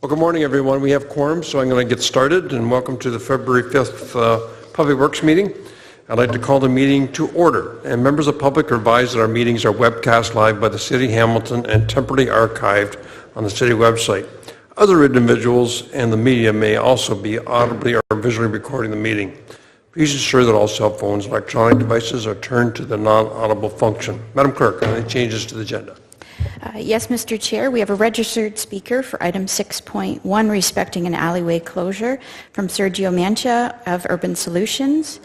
Well, good morning, everyone. We have quorum, so I'm going to get started, and welcome to the February 5th Public Works meeting. I'd like to call the meeting to order, and members of the public are advised that our meetings are webcast live by the City of Hamilton and temporarily archived on the city website. Other individuals and the media may also be audibly or visually recording the meeting. Please ensure that all cell phones and electronic devices are turned to the non-audible function. Madam Clerk, any changes to the agenda? Yes, Mr. Chair. We have a registered speaker for item 6.1 respecting an alleyway closure from Sergio Mancha of Urban Solutions.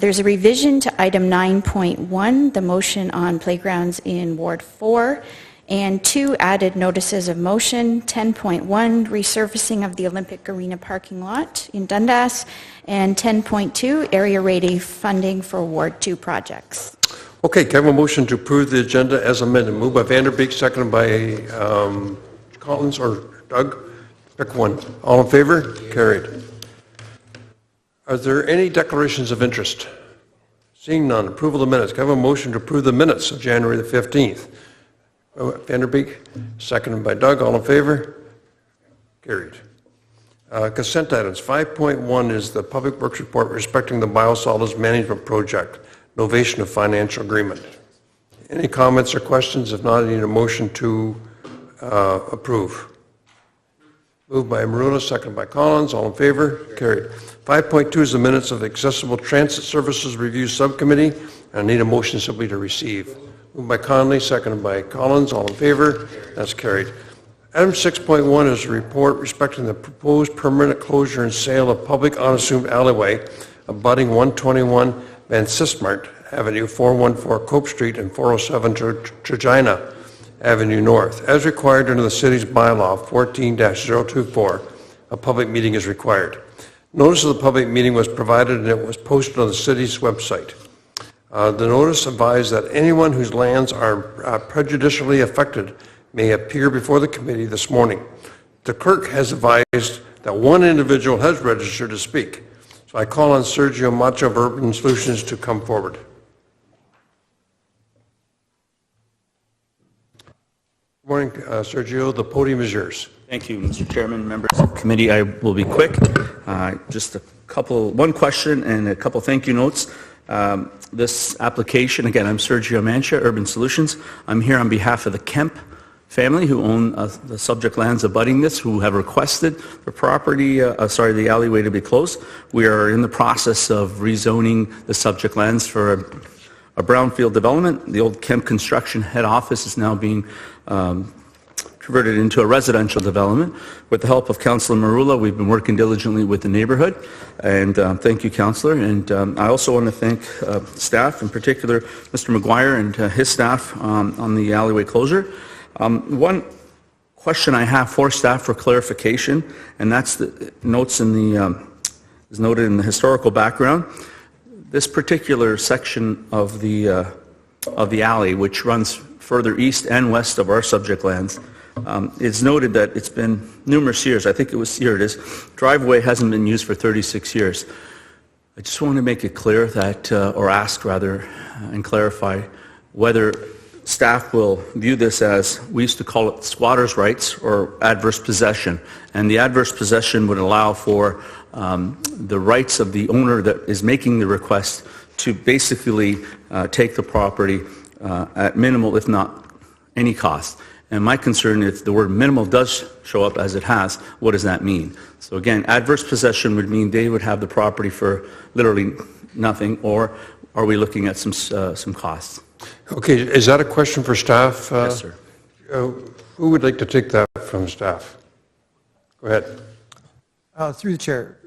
There's a revision to item 9.1, the motion on playgrounds in Ward 4, and 2 added notices of motion, 10.1, resurfacing of the Olympic Arena parking lot in Dundas, and 10.2, area ready funding for Ward 2 projects. Okay, can I have a motion to approve the agenda as amended? Moved by Vanderbeek, seconded by Collins or Doug. Pick one. All in favor? Carried. Are there any declarations of interest? Seeing none, approval of the minutes. Can I have a motion to approve the minutes of January the 15th? Vanderbeek, seconded by Doug. All in favor? Carried. Consent items. 5.1 is the Public Works Report respecting the Biosolids Management Project. Novation of financial agreement. Any comments or questions? If not, I need a motion to approve. Moved by Marula, seconded by Collins. All in favor? Carried. 5.2 is the minutes of the Accessible Transit Services Review Subcommittee, and I need a motion simply to receive. Moved by Conley, seconded by Collins. All in favor? That's carried. Item 6.1 is a report respecting the proposed permanent closure and sale of public unassumed alleyway abutting 121 Van Sistmart Avenue, 414 Cope Street, and 407 Trigina Avenue North. As required under the city's bylaw 14-024, a public meeting is required. Notice of the public meeting was provided and it was posted on the city's website. The notice advised that anyone whose lands are prejudicially affected may appear before the committee this morning. The clerk has advised that one individual has registered to speak. So I call on Sergio Mancha of Urban Solutions to come forward. Good morning, Sergio. The podium is yours. Thank you, Mr. Chairman, members of the committee. I will be quick. Just one question and a couple thank you notes. This application, again, I'm Sergio Mancha, Urban Solutions. I'm here on behalf of the Kemp family who own the subject lands abutting this, who have requested the property, the alleyway to be closed. We are in the process of rezoning the subject lands for a brownfield development. The old Kemp Construction head office is now being converted into a residential development. With the help of Councillor Marula, we've been working diligently with the neighborhood, and thank you, Councillor. And I also want to thank staff, in particular Mr. McGuire and his staff on the alleyway closure. One question I have for staff for clarification, and that's the notes in the is noted in the historical background. This particular section of the alley, which runs further east and west of our subject lands, it's noted that it's been numerous years. I think it was here it is. Driveway hasn't been used for 36 years. I just want to make it clear that, or ask rather, and clarify whether staff will view this as, we used to call it squatters' rights or adverse possession. And the adverse possession would allow for the rights of the owner that is making the request to basically take the property at minimal, if not any cost. And my concern is the word minimal does show up as it has. What does that mean? So again, adverse possession would mean they would have the property for literally nothing, or are we looking at some costs? Okay, is that a question for staff? Yes, sir. Who would like to take that from staff? Go ahead. Through the chair,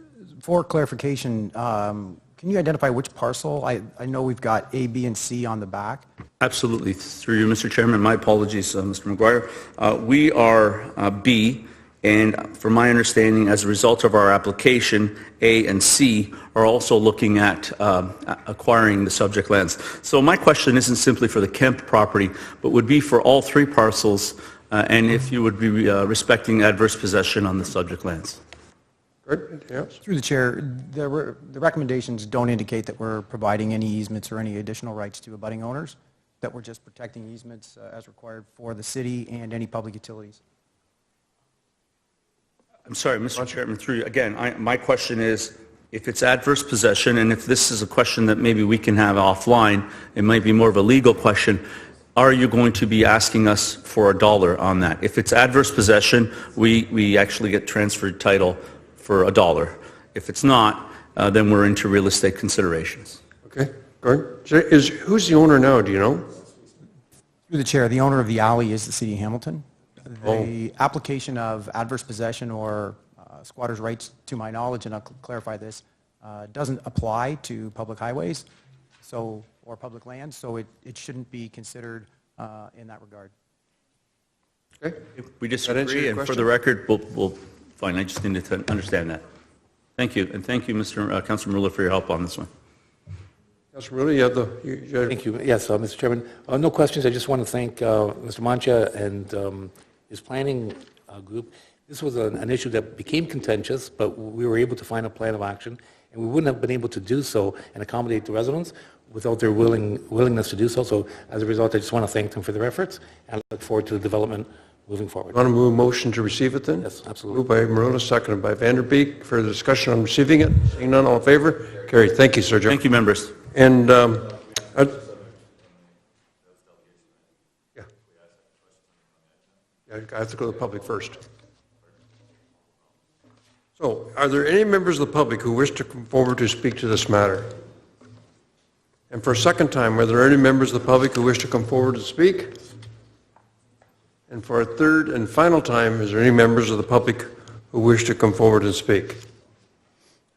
for clarification, can you identify which parcel? I know we've got A, B, and C on the back. Absolutely. Through you, Mr. Chairman. My apologies, Mr. McGuire. We are B, and from my understanding, as a result of our application, A and C are also looking at acquiring the subject lands. So my question isn't simply for the Kemp property, but would be for all three parcels, and if you would be respecting adverse possession on the subject lands. Good. Yes. Through the chair, the recommendations don't indicate that we're providing any easements or any additional rights to abutting owners, that we're just protecting easements as required for the city and any public utilities. I'm sorry, Mr. Chairman, through you. Again, my question is, if it's adverse possession, and if this is a question that maybe we can have offline, it might be more of a legal question, are you going to be asking us for $1 on that? If it's adverse possession, we actually get transferred title for $1. If it's not, then we're into real estate considerations. Okay, Gordon? Who's the owner now, do you know? Through the chair, the owner of the alley is the city of Hamilton. The application of adverse possession or squatter's rights, to my knowledge, and I'll clarify this, doesn't apply to public highways or public lands, so it shouldn't be considered in that regard. Okay. We disagree, and for the record, fine, I just needed to understand that. Thank you, and thank you, Councilor Muller, for your help on this one. Councilor Muller, you have the... Thank you. Yes, Mr. Chairman. No questions. I just want to thank Mr. Mancha and his planning group. This was an issue that became contentious, but we were able to find a plan of action, and we wouldn't have been able to do so and accommodate the residents without their willingness to do so. So as a result, I just want to thank them for their efforts and look forward to the development moving forward. Want to move a motion to receive it then? Yes, absolutely. Moved by Marula, seconded by Vanderbeek. Further discussion on receiving it? Seeing none, all in favor? Carried. Thank you, Sergio. Thank you, members. And I have to go to the public first. So, are there any members of the public who wish to come forward to speak to this matter? And for a second time, are there any members of the public who wish to come forward to speak? And for a third and final time, is there any members of the public who wish to come forward and speak?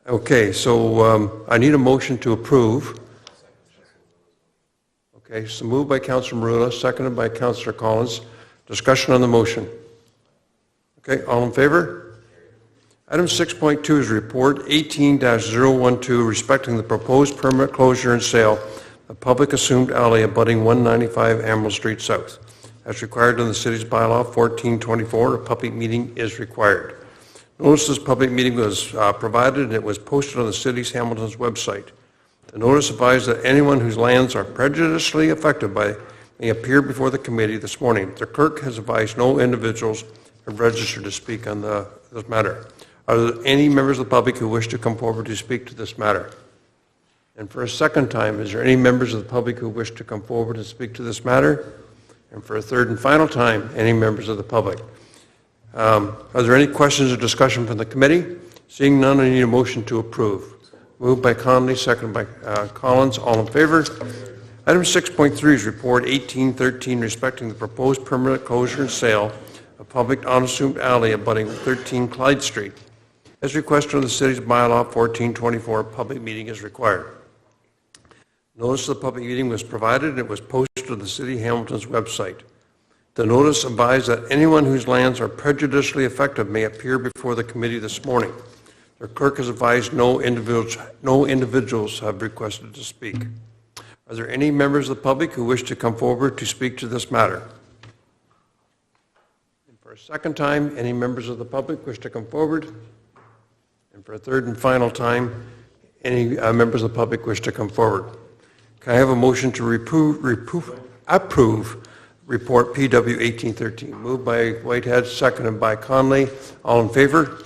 Okay, so I need a motion to approve. Okay, so moved by Councilor Marula, seconded by Councilor Collins. Discussion on the motion. Okay, all in favor? Item 6.2 is report 18-012 respecting the proposed permanent closure and sale of public assumed alley abutting 195 Emerald Street South. As required in the city's bylaw 1424, a public meeting is required. Notice this public meeting was provided and it was posted on the city's Hamilton's website. The notice advised that anyone whose lands are prejudicially affected by may appear before the committee this morning. The clerk has advised no individuals have registered to speak on this matter. Are there any members of the public who wish to come forward to speak to this matter? And for a second time, is there any members of the public who wish to come forward and speak to this matter? And for a third and final time, any members of the public? Are there any questions or discussion from the committee? Seeing none, I need a motion to approve. Moved by Connolly, seconded by Collins. All in favor? Item 6.3 is report 1813 respecting the proposed permanent closure and sale of public unassumed alley abutting 13 Clyde Street. As requested in the city's bylaw 1424, a public meeting is required. Notice of the public meeting was provided and it was posted on the City of Hamilton's website. The notice advised that anyone whose lands are prejudicially affected may appear before the committee this morning. The clerk has advised no individuals have requested to speak. Are there any members of the public who wish to come forward to speak to this matter? And for a second time, any members of the public wish to come forward? And for a third and final time, any members of the public wish to come forward? Can I have a motion to approve report PW 1813? Moved by Whitehead, seconded by Conley. All in favor?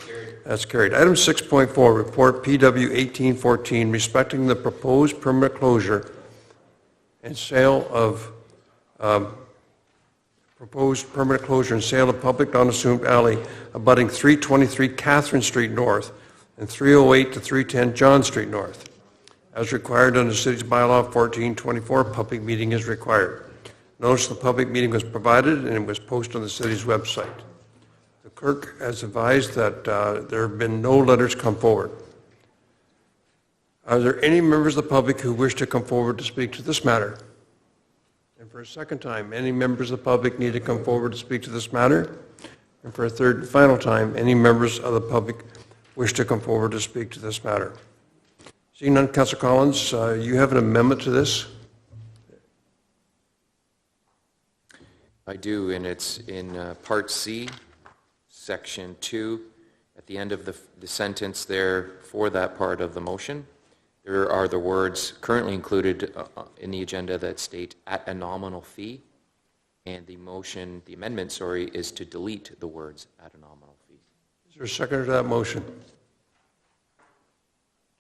That's carried. Item 6.4, report PW 1814 respecting the proposed permanent closure and sale of public unassumed alley abutting 323 Catherine Street North and 308 to 310 John Street North. As required under the city's bylaw 1424, a public meeting is required. Notice the public meeting was provided and it was posted on the city's website. The clerk has advised that there have been no letters come forward. Are there any members of the public who wish to come forward to speak to this matter? And for a second time, any members of the public need to come forward to speak to this matter? And for a third and final time, any members of the public wish to come forward to speak to this matter? Seeing none, Councillor Collins, you have an amendment to this? I do, and it's in Part C, Section 2, at the end of the sentence there for that part of the motion. There are the words currently included in the agenda that state at a nominal fee, and the amendment, is to delete the words at a nominal fee. Is there a seconder to that motion?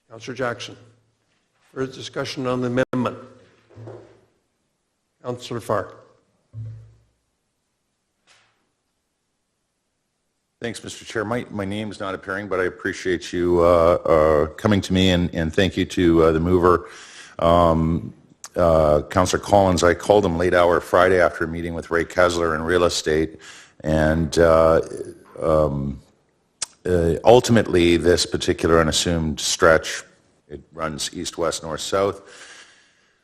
Councillor Jackson. Further discussion on the amendment? Councillor Farr. Thanks, Mr. Chair. My name's not appearing, but I appreciate you coming to me, and thank you to the mover, Councillor Collins. I called him late hour Friday after a meeting with Ray Kessler in real estate, and ultimately this particular unassuming stretch, it runs east, west, north, south.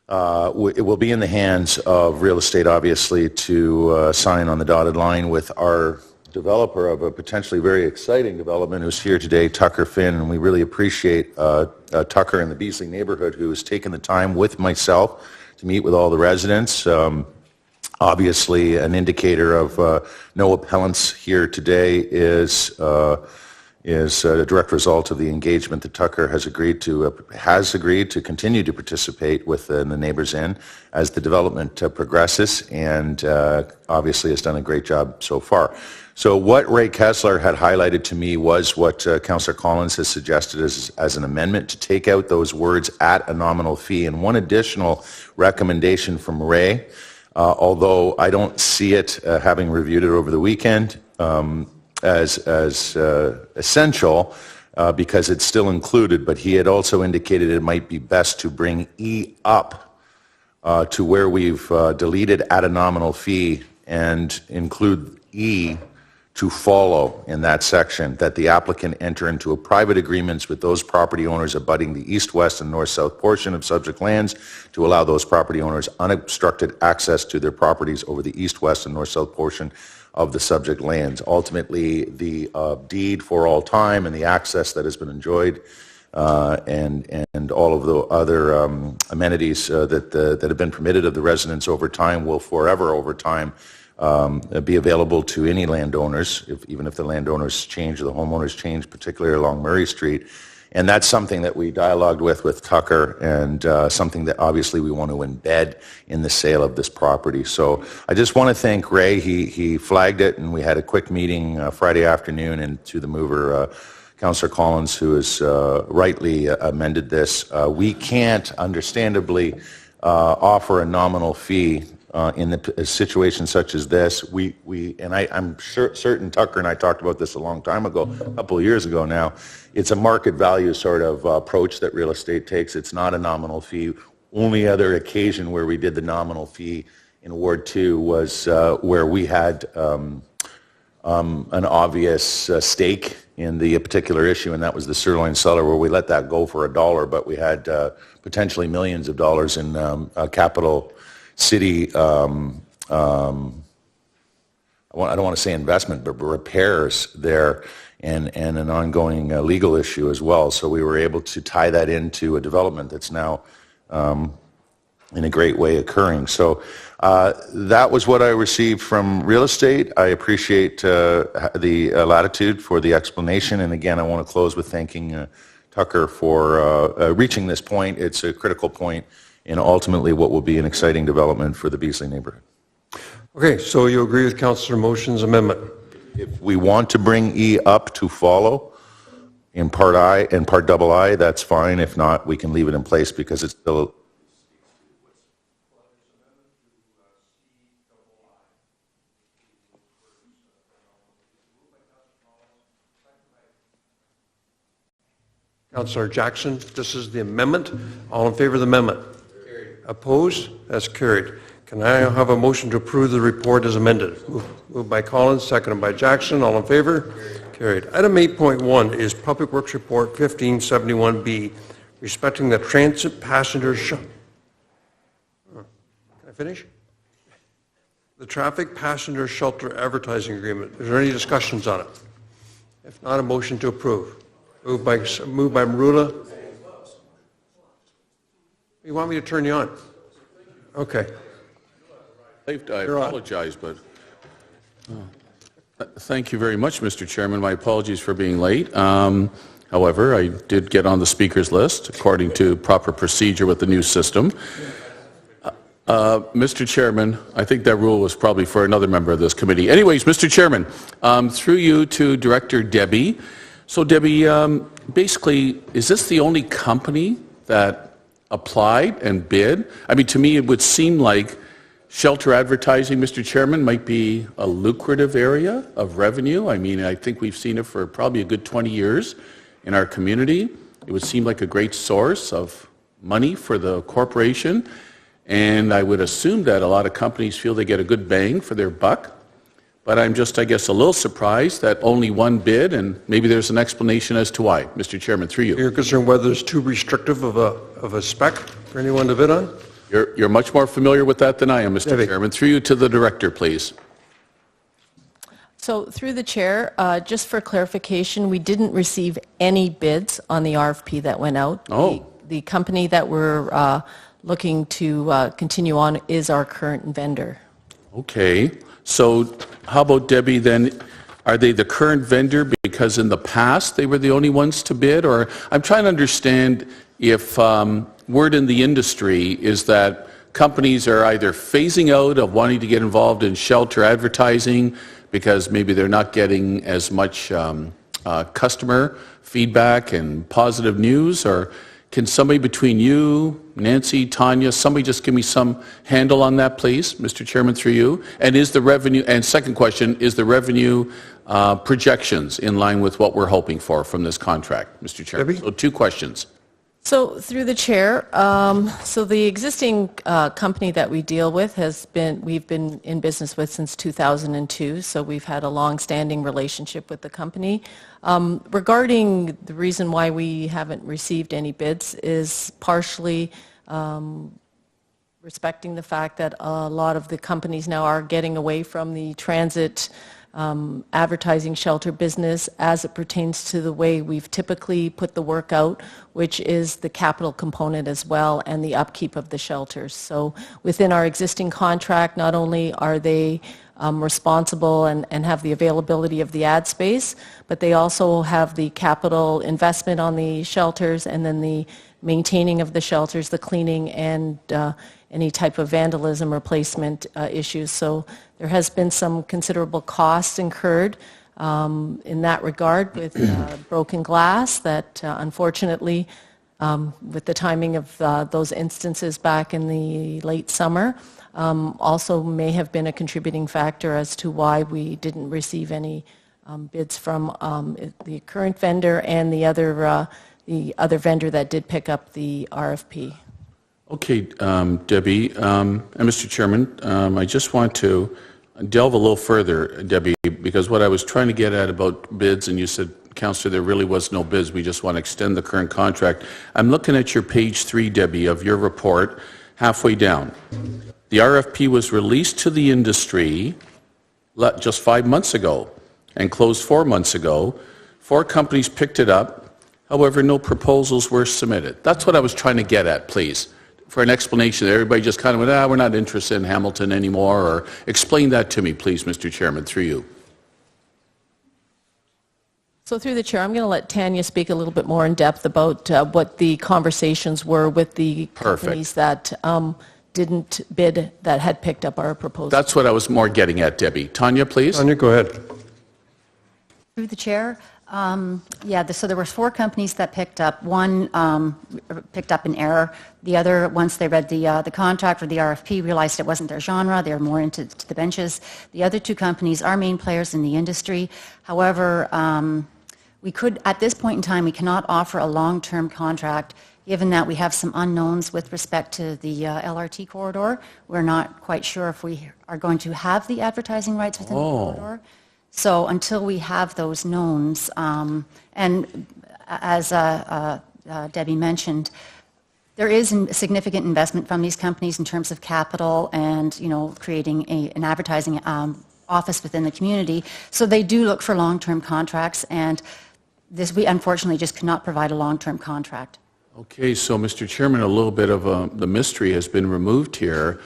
It will be in the hands of real estate, obviously, to sign on the dotted line with our developer of a potentially very exciting development who's here today, Tucker Finn, and we really appreciate Tucker in the Beasley neighborhood who has taken the time with myself to meet with all the residents. Obviously, an indicator of no appellants here today is a direct result of the engagement that Tucker has agreed to continue to participate with the Neighbours Inn as the development progresses, and obviously has done a great job so far. So what Ray Kessler had highlighted to me was what Councillor Collins has suggested as an amendment to take out those words "at a nominal fee," and one additional recommendation from Ray, although I don't see it, having reviewed it over the weekend, as essential because it's still included, but he had also indicated it might be best to bring E up to where we've deleted "at a nominal fee" and include E to follow in that section, that the applicant enter into a private agreements with those property owners abutting the east, west, and north-south portion of subject lands to allow those property owners unobstructed access to their properties over the east, west, and north-south portion of the subject lands. Ultimately, the deed for all time and the access that has been enjoyed and all of the other amenities that have been permitted of the residents over time will forever over time be available to any landowners, even if the landowners change or the homeowners change, particularly along Murray Street. And that's something that we dialogued with Tucker, and something that obviously we want to embed in the sale of this property. So I just want to thank Ray. He flagged it, and we had a quick meeting Friday afternoon, and to the mover, Councillor Collins, who has rightly amended this. We can't, understandably, offer a nominal fee in a situation such as this. I'm certain Tucker and I talked about this a long time ago, a couple of years ago now. It's a market value sort of approach that real estate takes. It's not a nominal fee. Only other occasion where we did the nominal fee in Ward 2 was where we had an obvious stake in the particular issue, and that was the sirloin cellar, where we let that go for $1, but we had potentially millions of dollars in capital city, I don't want to say investment, but repairs there, and an ongoing legal issue as well. So we were able to tie that into a development that's now in a great way occurring. So that was what I received from real estate. I appreciate the latitude for the explanation, and again, I want to close with thanking Tucker for reaching this point. It's a critical point in ultimately what will be an exciting development for the Beasley neighborhood. Okay, so you agree with Councillor Motion's amendment? If we want to bring E up to follow in Part I and Part double I, that's fine. If not, we can leave it in place because it's still... Councillor Jackson, this is the amendment. All in favor of the amendment? Carried. Opposed? That's carried. Can I have a motion to approve the report as amended? Moved by Collins, seconded by Jackson. All in favor? Carried. Item 8.1 is Public Works Report 1571B, respecting the transit passenger Can I finish? The traffic passenger shelter advertising agreement. Is there any discussions on it? If not, a motion to approve. Moved by Marula. You want me to turn you on? Okay. I apologize, but thank you very much, Mr. Chairman. My apologies for being late. However, I did get on the speaker's list according to proper procedure with the new system. Mr. Chairman, I think that rule was probably for another member of this committee. Anyways, Mr. Chairman, through you to Director Debbie. So Debbie, basically, is this the only company that applied and bid? I mean, to me, it would seem like shelter advertising, Mr. Chairman, might be a lucrative area of revenue. I mean, I think we've seen it for probably a good 20 years in our community. It would seem like a great source of money for the corporation. And I would assume that a lot of companies feel they get a good bang for their buck. But I'm just, I guess, a little surprised that only one bid, and maybe there's an explanation as to why. Mr. Chairman, through you. You're concerned whether it's too restrictive of a spec for anyone to bid on? You're much more familiar with that than I am, Mr. Debbie. Chairman. Through you to the Director, please. So through the chair, just for clarification, we didn't receive any bids on the RFP that went out. Oh. The company that we're looking to continue on is our current vendor. Okay. So how about, Debbie, then, are they the current vendor because in the past they were the only ones to bid? Or I'm trying to understand if word in the industry is that companies are either phasing out of wanting to get involved in shelter advertising because maybe they're not getting as much customer feedback and positive news, or can somebody between you, Nancy, Tanya, somebody just give me some handle on that, please, Mr. Chairman, through you? And is the revenue, and second question, is the revenue projections in line with what we're hoping for from this contract, Mr. Chairman? Debbie? So two questions. So through the chair, so the existing company that we deal with we've been in business with since 2002, so we've had a long-standing relationship with the company. Regarding the reason why we haven't received any bids is partially respecting the fact that a lot of the companies now are getting away from the transit advertising shelter business as it pertains to the way we've typically put the work out, which is the capital component as well and the upkeep of the shelters. So within our existing contract, not only are they responsible and have the availability of the ad space, but they also have the capital investment on the shelters and then the maintaining of the shelters, the cleaning, and any type of vandalism replacement issues. So there has been some considerable costs incurred in that regard with broken glass that unfortunately, with the timing of those instances back in the late summer, also may have been a contributing factor as to why we didn't receive any bids from the current vendor and the other vendor that did pick up the RFP. Okay, Debbie, and Mr. Chairman, I just want to delve a little further, Debbie, because what I was trying to get at about bids, and you said, Councillor, there really was no bids, we just want to extend the current contract. I'm looking at your page 3, Debbie, of your report, halfway down. The RFP was released to the industry just 5 months ago and closed 4 months ago. 4 companies picked it up. However, no proposals were submitted. That's what I was trying to get at, please, for an explanation. Everybody just kind of went, we're not interested in Hamilton anymore, or explain that to me, please, Mr. Chairman, through you. So through the chair, I'm going to let Tanya speak a little bit more in depth about what the conversations were with the companies that didn't bid that had picked up our proposal. That's what I was more getting at, Debbie. Tanya, please. Tanya, go ahead. Through the chair, so there were 4 companies that picked up. One picked up in error. The other, once they read the contract or the RFP, realized it wasn't their genre. They were more into the benches. The other 2 companies are main players in the industry. However, we could, at this point in time, we cannot offer a long-term contract given that we have some unknowns with respect to the LRT corridor. We're not quite sure if we are going to have the advertising rights within the corridor. So until we have those knowns, and as Debbie mentioned, there is a significant investment from these companies in terms of capital and, creating an advertising office within the community. So they do look for long-term contracts, and we unfortunately just cannot provide a long-term contract. Okay, so Mr. Chairman, a little bit of the mystery has been removed here,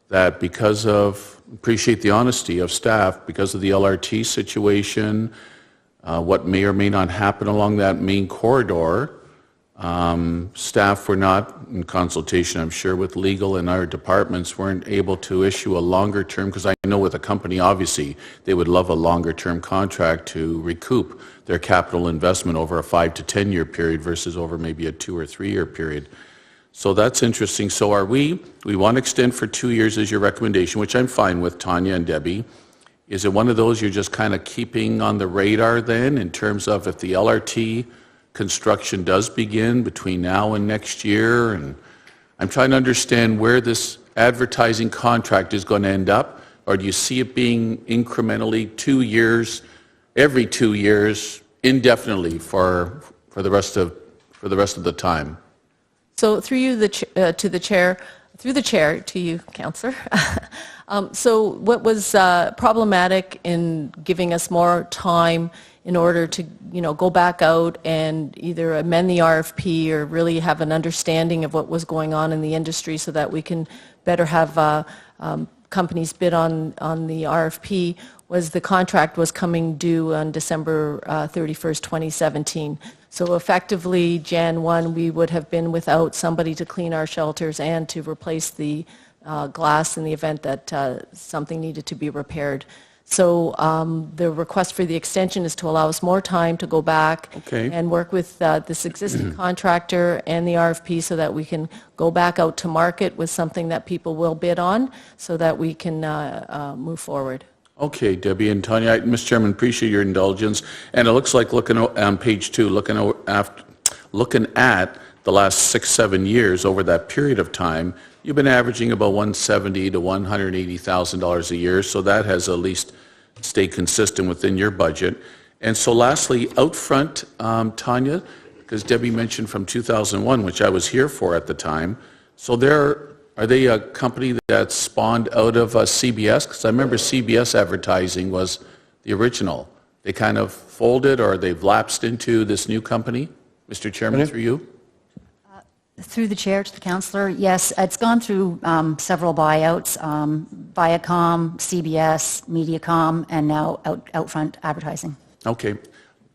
that because of, appreciate the honesty of staff, because of the LRT situation, what may or may not happen along that main corridor, Staff were not, in consultation, I'm sure, with legal and our departments, weren't able to issue a longer term, because I know with a company, obviously, they would love a longer term contract to recoup their capital investment over a 5 to 10 year period versus over maybe a 2 or 3 year period. So that's interesting. So we want to extend for 2 years as your recommendation, which I'm fine with, Tanya and Debbie. Is it one of those you're just kind of keeping on the radar then, in terms of if the LRT construction does begin between now and next year? And I'm trying to understand where this advertising contract is going to end up, or do you see it being incrementally 2 years, every 2 years, indefinitely for the rest of the time? So through you to the chair, through the chair to you, Councillor. So what was problematic in giving us more time in order to, go back out and either amend the RFP or really have an understanding of what was going on in the industry so that we can better have companies bid on the RFP, was the contract was coming due on December 31st, 2017. So effectively, Jan 1, we would have been without somebody to clean our shelters and to replace the glass in the event that something needed to be repaired. So the request for the extension is to allow us more time to go back and work with this existing contractor and the RFP so that we can go back out to market with something that people will bid on so that we can move forward. Okay, Debbie and Tanya, Mr. Chairman, appreciate your indulgence. And it looks like looking on page 2, looking at the last 6-7 years over that period of time, you've been averaging about $170,000 to $180,000 a year, so that has at least stayed consistent within your budget. And so lastly, out front, Tanya, because Debbie mentioned from 2001, which I was here for at the time, so are they a company that spawned out of CBS? Because I remember CBS Advertising was the original. They kind of folded, or they've lapsed into this new company? Mr. Chairman, through you. Through the chair to the councillor, yes, it's gone through several buyouts, Viacom, CBS, Mediacom, and now Outfront Advertising. Okay.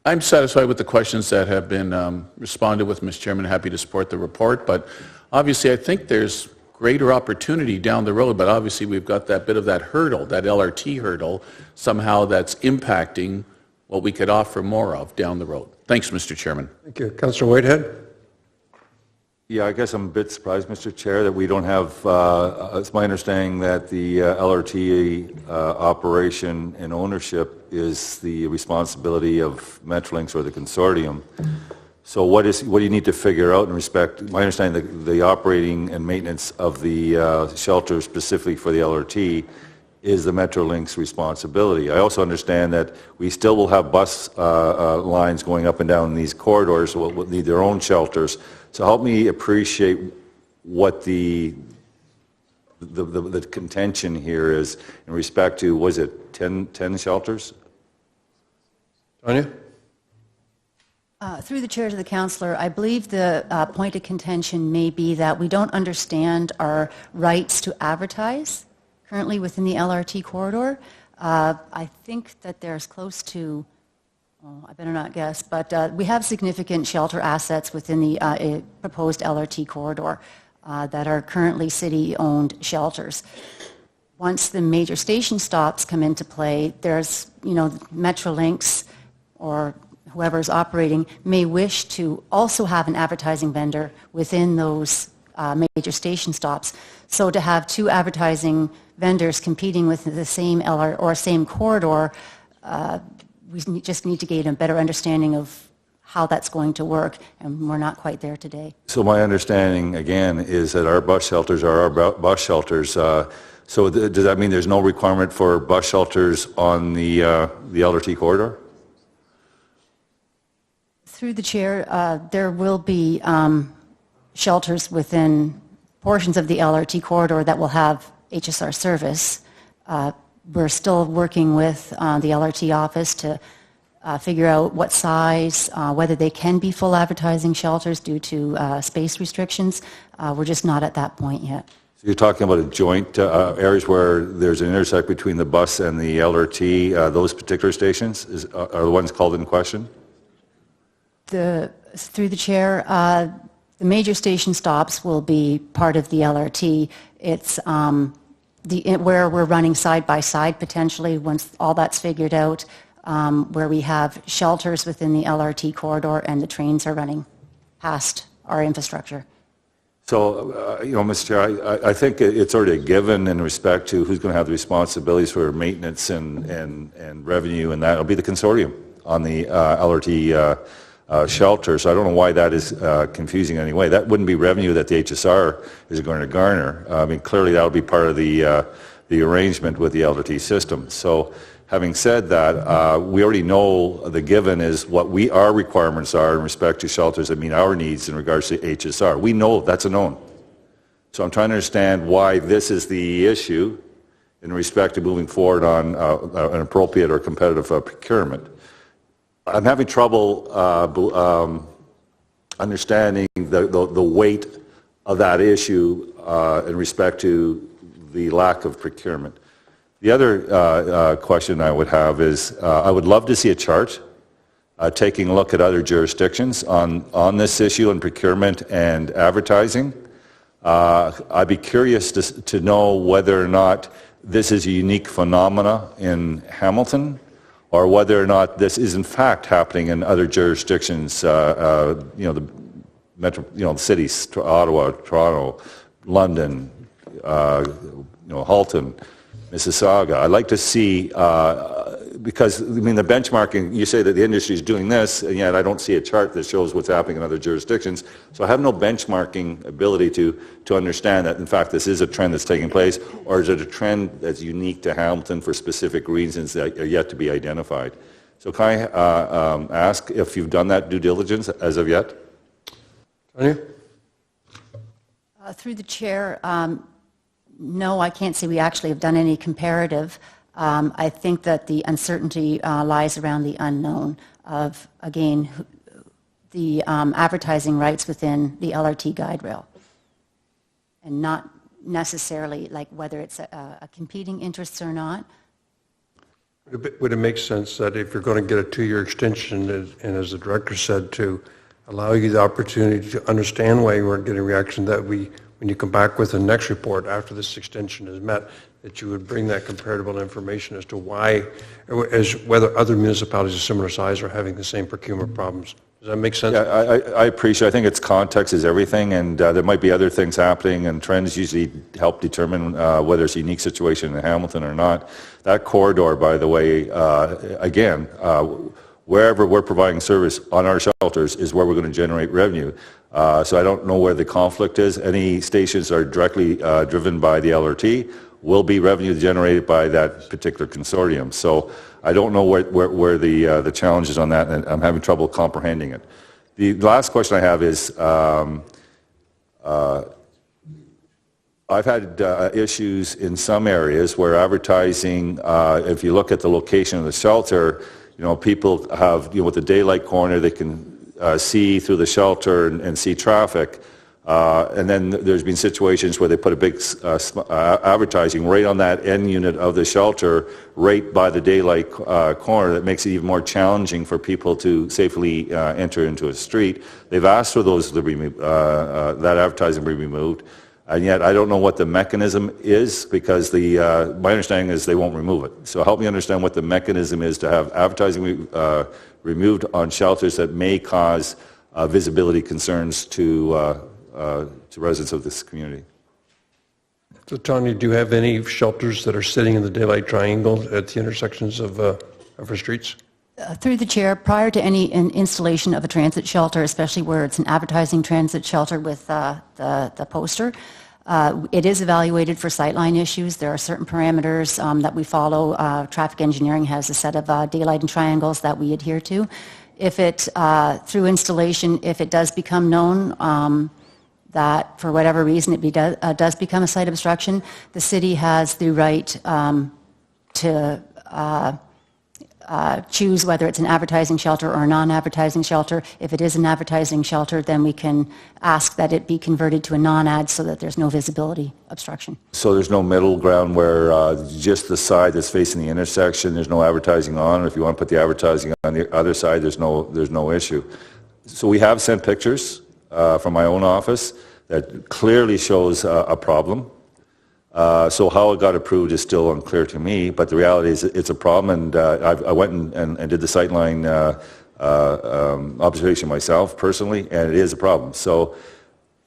I'm satisfied with the questions that have been responded with, Mr. Chairman. Happy to support the report, but obviously I think there's greater opportunity down the road, but obviously we've got that bit of that hurdle, that LRT hurdle, somehow that's impacting what we could offer more of down the road. Thanks, Mr. Chairman. Thank you. Councillor Whitehead? Yeah, I guess I'm a bit surprised, Mr. Chair, that we don't have, it's my understanding that the LRT operation and ownership is the responsibility of Metrolinx or the consortium. So what do you need to figure out in respect, my understanding the operating and maintenance of the shelter specifically for the LRT is the Metrolinx responsibility. I also understand that we still will have bus lines going up and down these corridors, so will need their own shelters. So help me appreciate what the contention here is in respect to, was it 10 shelters? Tanya? Through the chair to the councillor, I believe the point of contention may be that we don't understand our rights to advertise currently within the LRT corridor. I think that there's close to, I better not guess, but we have significant shelter assets within the proposed LRT corridor that are currently city-owned shelters. Once the major station stops come into play, there's, Metrolinx or whoever's operating may wish to also have an advertising vendor within those major station stops. So to have two advertising vendors competing with the same same corridor, we just need to gain a better understanding of how that's going to work, and we're not quite there today. So my understanding, again, is that our bus shelters are our bus shelters. So does that mean there's no requirement for bus shelters on the LRT corridor? Through the chair, there will be shelters within portions of the LRT corridor that will have HSR service. We're still working with the LRT office to figure out what size, whether they can be full advertising shelters due to space restrictions. We're just not at that point yet. So you're talking about a joint areas where there's an intersect between the bus and the LRT, those particular stations are the ones called in question? Through the chair, the major station stops will be part of the LRT. It's where we're running side by side potentially once all that's figured out, where we have shelters within the LRT corridor and the trains are running past our infrastructure. So, Mr. Chair, I think it's already a given in respect to who's going to have the responsibilities for maintenance and revenue, and that will be the consortium on the LRT shelter. So I don't know why that is confusing in any way. That wouldn't be revenue that the HSR is going to garner. I mean, clearly that will be part of the arrangement with the LRT system. So having said that, we already know the given is what our requirements are in respect to shelters that meet our needs in regards to HSR. We know that's a known. So I'm trying to understand why this is the issue in respect to moving forward on an appropriate or competitive procurement. I'm having trouble understanding the weight of that issue in respect to the lack of procurement. The other question I would have is I would love to see a chart taking a look at other jurisdictions on this issue on procurement and advertising. I'd be curious to know whether or not this is a unique phenomena in Hamilton, or whether or not this is in fact happening in other jurisdictions, the cities, Ottawa, Toronto, London, Halton, Mississauga. I'd like to see, because I mean the benchmarking, you say that the industry is doing this, and yet I don't see a chart that shows what's happening in other jurisdictions. So I have no benchmarking ability to understand that in fact this is a trend that's taking place, or is it a trend that's unique to Hamilton for specific reasons that are yet to be identified. So can I ask if you've done that due diligence as of yet? Tanya? Through the chair, no, I can't say we actually have done any comparative. I think that the uncertainty lies around the unknown of, again, the advertising rights within the LRT guide rail, and not necessarily like whether it's a competing interest or not. Would it make sense that if you're going to get a 2-year extension, and as the director said, to allow you the opportunity to understand why you weren't getting reaction, that when you come back with the next report after this extension is met, that you would bring that comparable information as to why, whether other municipalities of similar size are having the same procurement problems. Does that make sense? Yeah, I appreciate. I think it's context is everything, and there might be other things happening, and trends usually help determine whether it's a unique situation in Hamilton or not. That corridor, by the way, again, wherever we're providing service on our shelters is where we're going to generate revenue. So I don't know where the conflict is. Any stations that are directly driven by the LRT will be revenue generated by that particular consortium. So I don't know where the challenge is on that, and I'm having trouble comprehending it. The last question I have is, I've had issues in some areas where advertising, if you look at the location of the shelter, people have, with the daylight corner, they can see through the shelter and see traffic. And then there's been situations where they put a big advertising right on that end unit of the shelter, right by the daylight corner, that makes it even more challenging for people to safely enter into a street. They've asked for those to be that advertising be removed, and yet I don't know what the mechanism is, because my understanding is they won't remove it. So help me understand what the mechanism is to have advertising removed on shelters that may cause visibility concerns to residents of this community. So, Tanya, do you have any shelters that are sitting in the daylight triangle at the intersections of our streets? Through the chair, prior to any installation of a transit shelter, especially where it's an advertising transit shelter with the poster, it is evaluated for sightline issues. There are certain parameters that we follow. Traffic engineering has a set of daylight and triangles that we adhere to. If it, through installation, if it does become known that for whatever reason it does become a site obstruction, the city has the right to choose whether it's an advertising shelter or a non-advertising shelter. If it is an advertising shelter, then we can ask that it be converted to a non-ad so that there's no visibility obstruction. So there's no middle ground where just the side that's facing the intersection, there's no advertising on, or if you want to put the advertising on the other side, there's no issue. So we have sent pictures from my own office that clearly shows a problem. So how it got approved is still unclear to me, but the reality is it's a problem, and I went and did the sightline observation myself personally, and it is a problem. So,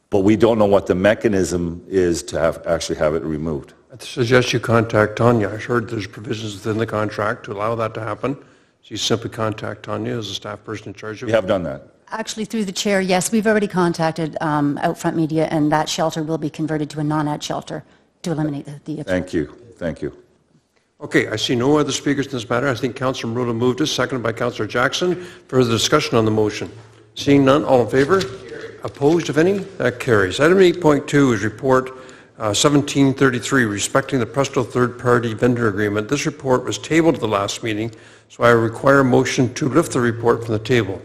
but we don't know what the mechanism is to actually have it removed. I suggest you contact Tanya. I heard there's provisions within the contract to allow that to happen. So you simply contact Tanya as a staff person in charge of it. We have done that. Actually, through the chair, yes, we've already contacted Outfront Media, and that shelter will be converted to a non-ad shelter to eliminate the Thank you. Thank you. Okay, I see no other speakers in this matter. I think Councillor Marula moved it, seconded by Councillor Jackson. Further discussion on the motion? Seeing none, all in favor? Opposed, if any? That carries. Item 8.2 is report 1733, respecting the Presto third-party vendor agreement. This report was tabled at the last meeting, so I require a motion to lift the report from the table.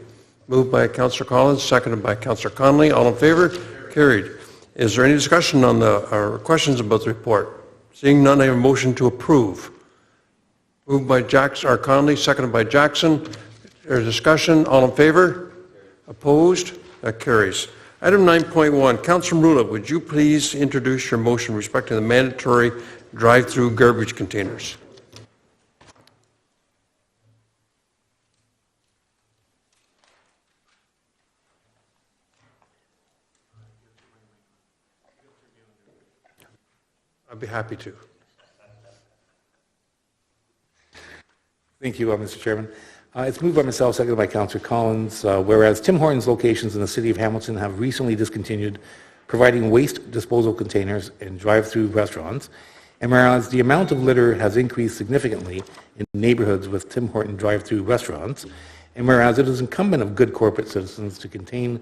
Moved by Councillor Collins, seconded by Councillor Connolly. All in favor? Carried. Is there any discussion on or questions about the report? Seeing none, I have a motion to approve. Moved by Connolly, seconded by Jackson. There's discussion. All in favor? Opposed? That carries. Item 9.1, Councillor Marula, would you please introduce your motion respecting the mandatory drive-through garbage containers? I'd be happy to. Thank you, Mr. Chairman. It's moved by myself, seconded by Councillor Collins, whereas Tim Hortons locations in the City of Hamilton have recently discontinued providing waste disposal containers in drive-through restaurants, and whereas the amount of litter has increased significantly in neighborhoods with Tim Horton drive-through restaurants, and whereas it is incumbent of good corporate citizens to contain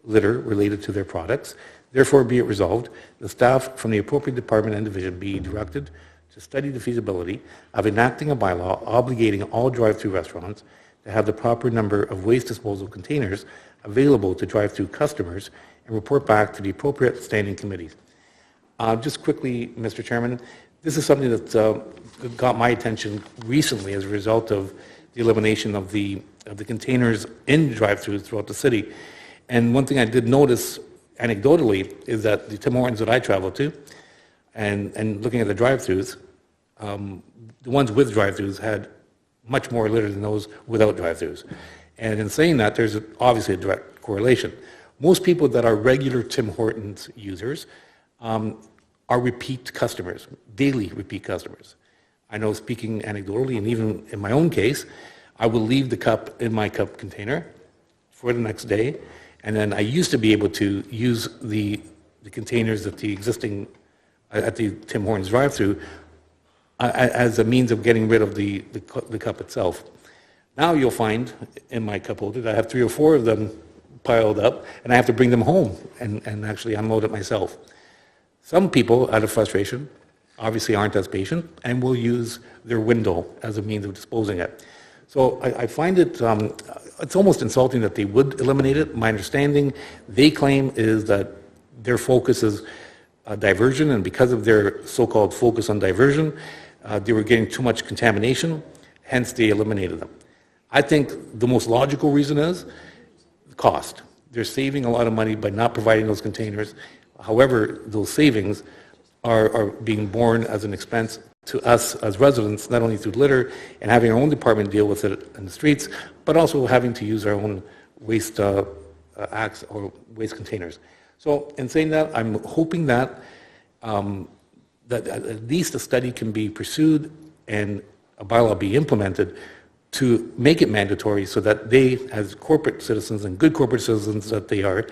litter related to their products, therefore be it resolved, the staff from the appropriate department and division be directed to study the feasibility of enacting a bylaw obligating all drive-through restaurants to have the proper number of waste disposal containers available to drive-through customers and report back to the appropriate standing committees. Just quickly, Mr. Chairman, this is something that got my attention recently as a result of the elimination of the containers in drive-throughs throughout the city. And one thing I did notice anecdotally is that the Tim Hortons that I travel to, and looking at the drive-throughs, the ones with drive-throughs had much more litter than those without drive-throughs. And in saying that, there's obviously a direct correlation. Most people that are regular Tim Hortons users are repeat customers, daily repeat customers. I know, speaking anecdotally, and even in my own case, I will leave the cup in my cup container for the next day, and then I used to be able to use the containers that the existing at the Tim Hortons drive-through as a means of getting rid of the cup itself. Now you'll find in my cup holder that I have 3 or 4 of them piled up, and I have to bring them home and actually unload it myself. Some people, out of frustration, obviously aren't as patient and will use their window as a means of disposing it. So I find it, it's almost insulting that they would eliminate it. My understanding, they claim, is that their focus is diversion, and because of their so-called focus on diversion, they were getting too much contamination, hence they eliminated them. I think the most logical reason is cost. They're saving a lot of money by not providing those containers. However, those savings are being borne as an expense to us as residents, not only through litter and having our own department deal with it in the streets, but also having to use our own waste acts or waste containers. So in saying that, I'm hoping that that at least a study can be pursued and a bylaw be implemented to make it mandatory so that they, as corporate citizens and good corporate citizens that they are,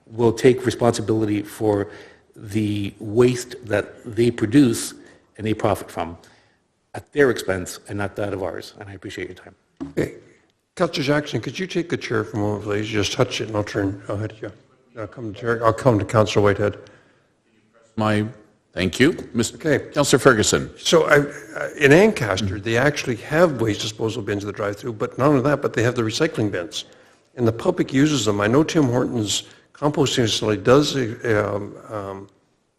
will take responsibility for the waste that they produce and they profit from at their expense and not that of ours. And I appreciate your time. Okay. Councillor Jackson, could you take the chair for a moment, please? Just touch it and I'll head to you. I'll come to Councillor Whitehead. Thank you. Okay. Councillor Ferguson. So in Ancaster, they actually have waste disposal bins at the drive-through, but not only that, but they have the recycling bins. And the public uses them. I know Tim Hortons composting facility does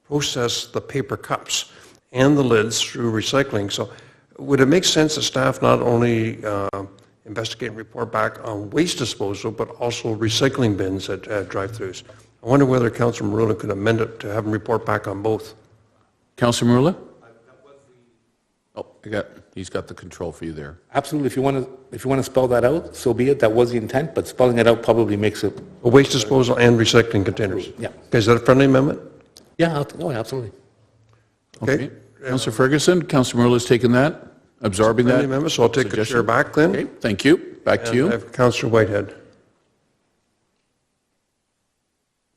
process the paper cups and the lids through recycling. So would it make sense that staff not only investigate and report back on waste disposal, but also recycling bins at drive-throughs. I wonder whether Councilor Marula could amend it to have him report back on both. Councilor Marula? Oh, he's got the control for you there. Absolutely. If you want to spell that out, so be it. That was the intent, but spelling it out probably makes it. Waste disposal and recycling containers. Yeah. Okay, is that a friendly amendment? Yeah. Absolutely. Okay. Councilor Ferguson, Councilor Marula's taken that, absorbing that Friendly amendment, so I'll take the suggestion. chair back then. Okay, thank you. Back to And you. I have Councilor Whitehead.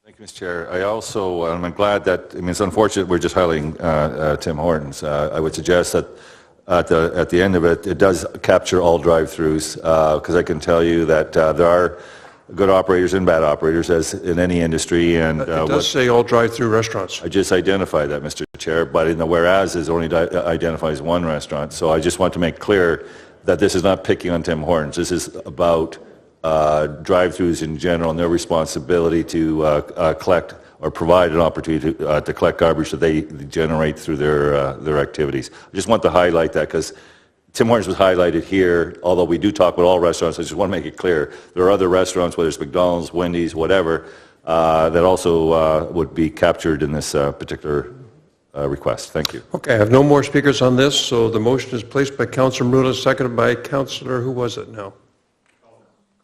Thank you, Mr. Chair. I also, I'm glad that, I mean, it's unfortunate we're just highlighting Tim Hortons. I would suggest that at the end of it, it does capture all drive-throughs, because I can tell you that there are good operators and bad operators, as in any industry. And It does say all drive-through restaurants. I just identified that, Mr. Chair, but in the whereas it only identifies one restaurant. So I just want to make clear that this is not picking on Tim Hortons. This is about drive-throughs in general and their responsibility to collect or provide an opportunity to collect garbage that they generate through their activities. I just want to highlight that because Tim Hortons was highlighted here, although we do talk about all restaurants. I just want to make it clear there are other restaurants, whether it's McDonald's, Wendy's, whatever, that also would be captured in this particular request. Thank you. Okay, I have no more speakers on this, so the motion is placed by Councilor Marula, seconded by Councilor, who was it now?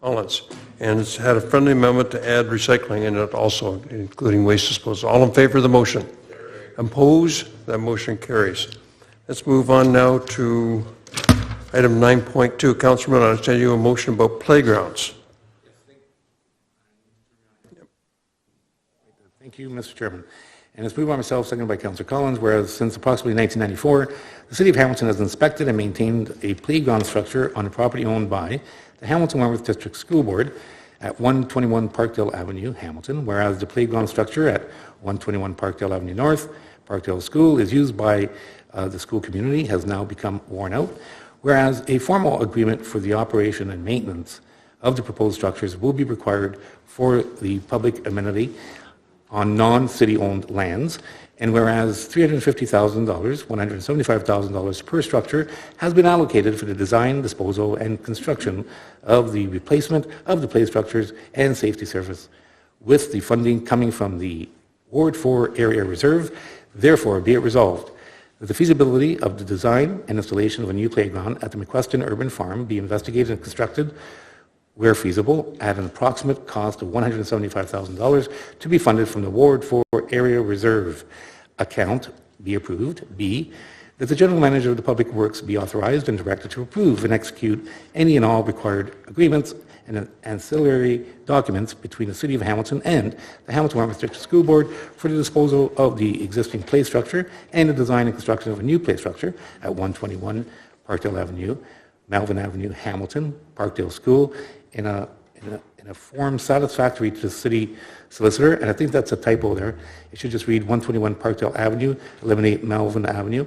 Collins. And it's had a friendly amendment to add recycling in it also, including waste disposal. All in favor of the motion? Opposed? That motion carries. Let's move on now to item 9.2. Councilor Marula, I understand you have a motion about playgrounds. Thank you, Mr. Chairman. And it's moved by myself, seconded by Councillor Collins, whereas since approximately 1994, the City of Hamilton has inspected and maintained a playground structure on a property owned by the Hamilton-Wentworth District School Board at 121 Parkdale Avenue, Hamilton, whereas the playground structure at 121 Parkdale Avenue North, Parkdale School, is used by the school community, has now become worn out, whereas a formal agreement for the operation and maintenance of the proposed structures will be required for the public amenity on non-city-owned lands, and whereas $350,000, $175,000 per structure has been allocated for the design, disposal, and construction of the replacement of the play structures and safety service, with the funding coming from the Ward 4 Area Reserve. Therefore, be it resolved that the feasibility of the design and installation of a new playground at the McQuestion Urban Farm be investigated and constructed where feasible, at an approximate cost of $175,000 to be funded from the Ward 4 Area Reserve account, be approved. B, that the General Manager of the Public Works be authorized and directed to approve and execute any and all required agreements and ancillary documents between the City of Hamilton and the Hamilton-Wentworth District School Board for the disposal of the existing play structure and the design and construction of a new play structure at 121 Parkdale Avenue, Malvern Avenue, Hamilton, Parkdale School, in a form satisfactory to the city solicitor, and I think that's a typo there. It should just read 121 Parkdale Avenue, eliminate Malvern Avenue.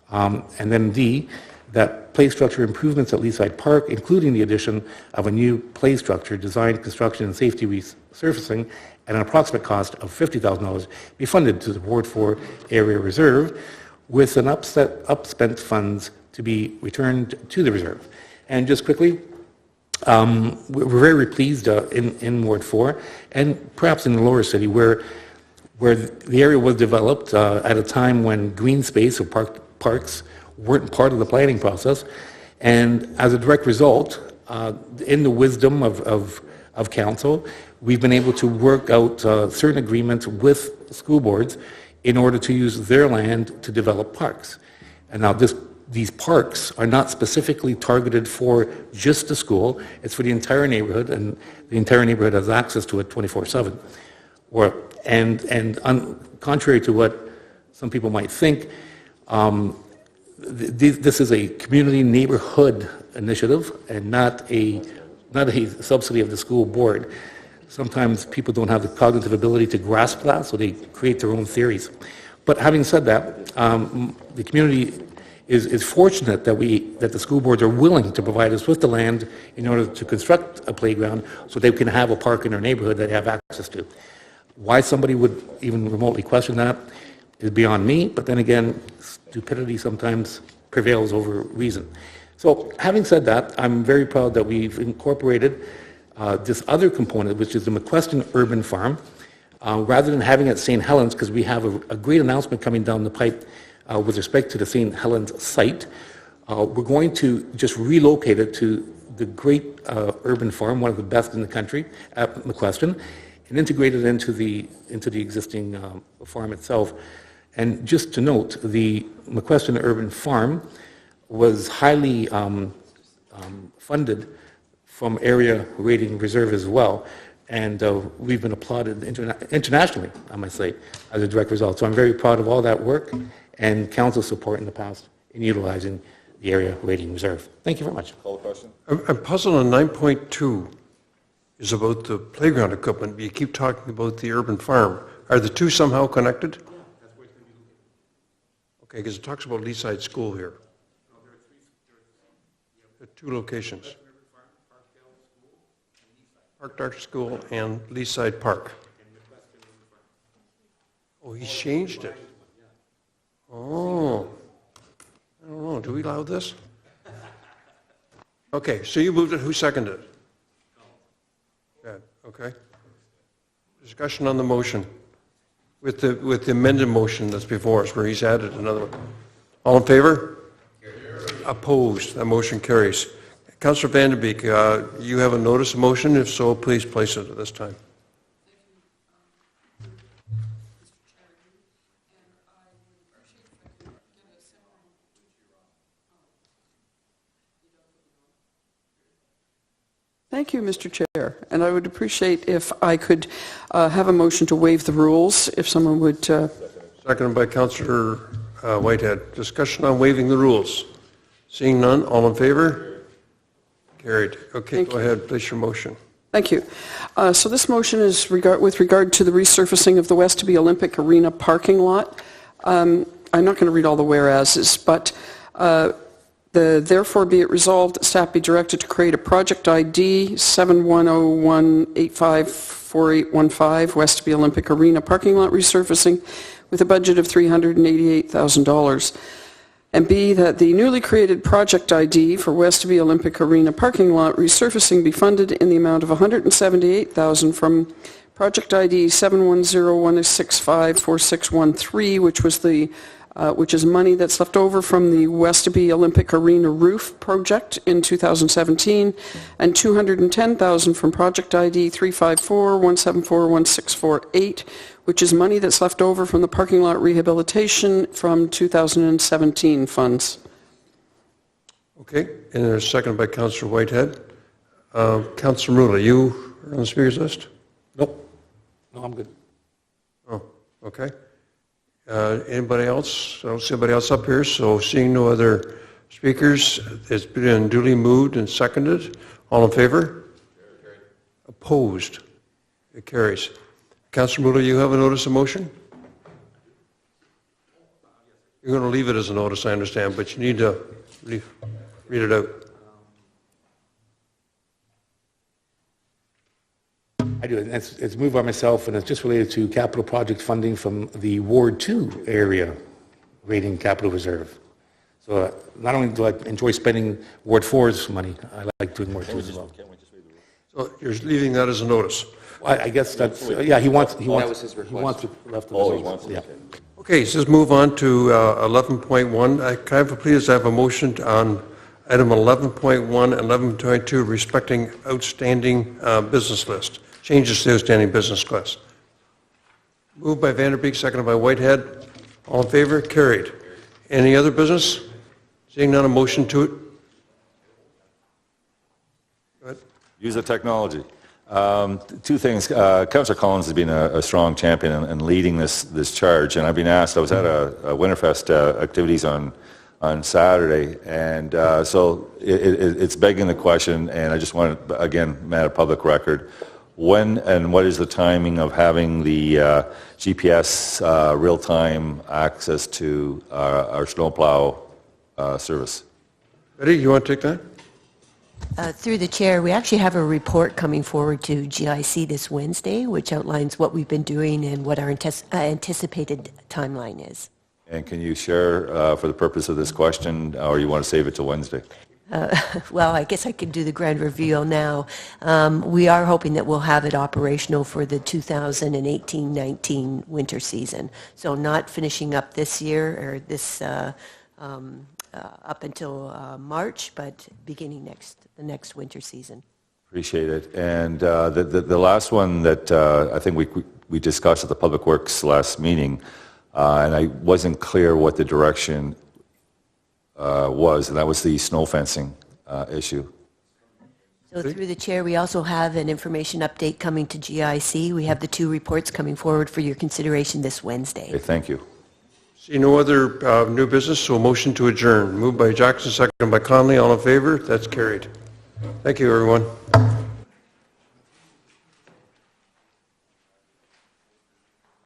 And then D, that play structure improvements at Leaside Park, including the addition of a new play structure, design, construction, and safety resurfacing at an approximate cost of $50,000, be funded to the Ward 4 Area Reserve, with an upspent funds to be returned to the reserve. And just quickly, we're very pleased in Ward 4 and perhaps in the lower city where the area was developed at a time when green space or parks weren't part of the planning process, and as a direct result, in the wisdom of council, we've been able to work out certain agreements with school boards in order to use their land to develop parks. And now these parks are not specifically targeted for just the school, it's for the entire neighborhood, and the entire neighborhood has access to it 24/7. Contrary to what some people might think, this is a community neighborhood initiative and not a subsidy of the school board. Sometimes people don't have the cognitive ability to grasp that, so they create their own theories. But having said that, the community is fortunate that the school boards are willing to provide us with the land in order to construct a playground so they can have a park in their neighborhood that they have access to. Why somebody would even remotely question that is beyond me, but then again, stupidity sometimes prevails over reason. So having said that, I'm very proud that we've incorporated this other component, which is the McQuestion Urban Farm, rather than having it at St. Helens, because we have a great announcement coming down the pipe with respect to the St. Helens site. We're going to just relocate it to the great urban farm, one of the best in the country, at McQuestion, and integrate it into the existing farm itself. And just to note, the McQuestion Urban Farm was highly funded from area rating reserve as well, and we've been applauded internationally, I must say, as a direct result. So I'm very proud of all that work and council support in the past in utilizing the area rating reserve. Thank you very much. Call the question. I'm puzzled on 9.2 is about the playground equipment. You keep talking about the urban farm. Are the two somehow connected? Okay, because it talks about Leaside School here. There are two locations. Park Dark School and Leaside Park. Oh, he's changed it. Oh. I don't know, do we allow this? Okay, so you moved it, who seconded it? Yeah, okay. Discussion on the motion with the amended motion that's before us, where he's added another one. All in favor? Opposed, that motion carries. Councillor Vanderbeek, you have a notice of motion, if so, please place it at this time. Thank you, Mr. Chair. And I would appreciate if I could have a motion to waive the rules, if someone would... Seconded by Councillor Whitehead. Discussion on waiving the rules. Seeing none, all in favor? Carried. Okay, go ahead, place your motion. Thank you. So this motion is with regard to the resurfacing of the Westaby Olympic Arena parking lot. I'm not going to read all the whereases, but therefore be it resolved that staff be directed to create a project ID 7101854815 Westaby Olympic Arena parking lot resurfacing with a budget of $388,000. And B, that the newly created project ID for Westaby Olympic Arena parking lot resurfacing be funded in the amount of $178,000 from project ID 7101654613, which is money that's left over from the Westaby Olympic Arena roof project in 2017, and $210,000 from project ID 35417416448, which is money that's left over from the parking lot rehabilitation from 2017 funds. Okay, and there's a second by Councillor Whitehead. Councillor Mula, you are on the speakers list? Nope. No, I'm good. Oh, okay. Anybody else? I don't see anybody else up here, so seeing no other speakers, it's been duly moved and seconded. All in favor? Carried. Opposed? It carries. Councillor Muller, you have a notice of motion? You're going to leave it as a notice, I understand, but you need to read it out. I do. It's moved by myself, and it's just related to capital project funding from the Ward 2 area rating capital reserve. So not only do I enjoy spending Ward 4's money, I like doing Ward 2 as well. So you're leaving that as a notice? I guess that's, yeah, he wants That was his request. He wants it left of Oh, the he wants it, yeah. Okay, so let's move on to 11.1. Can I please have a motion on item 11.1 and 11.2 respecting outstanding business list, changes to the outstanding business list. Moved by Vanderbeek, seconded by Whitehead. All in favor? Carried. Any other business? Seeing none, a motion to it? Go ahead. Use of technology. Two things. Councillor Collins has been a strong champion in leading this charge, and I've been asked. I was at a Winterfest activities on Saturday, and so it's begging the question, and I just want to, again, make a public record. When and what is the timing of having the GPS real-time access to our snowplow service? Betty, you want to take that? Through the chair, we actually have a report coming forward to GIC this Wednesday, which outlines what we've been doing and what our anticipated timeline is. And can you share, for the purpose of this question, or you want to save it till Wednesday? Well, I guess I could do the grand reveal now. We are hoping that we'll have it operational for the 2018-19 winter season. So not finishing up this year or this up until March, but beginning the next winter season. Appreciate it. And the last one that I think we discussed at the Public Works last meeting, and I wasn't clear what the direction was, and that was the snow fencing issue. So through the chair, we also have an information update coming to GIC. We have the 2 reports coming forward for your consideration this Wednesday. Okay, thank you. See no other new business, so a motion to adjourn. Moved by Jackson, seconded by Conley. All in favor? That's carried. Thank you, everyone.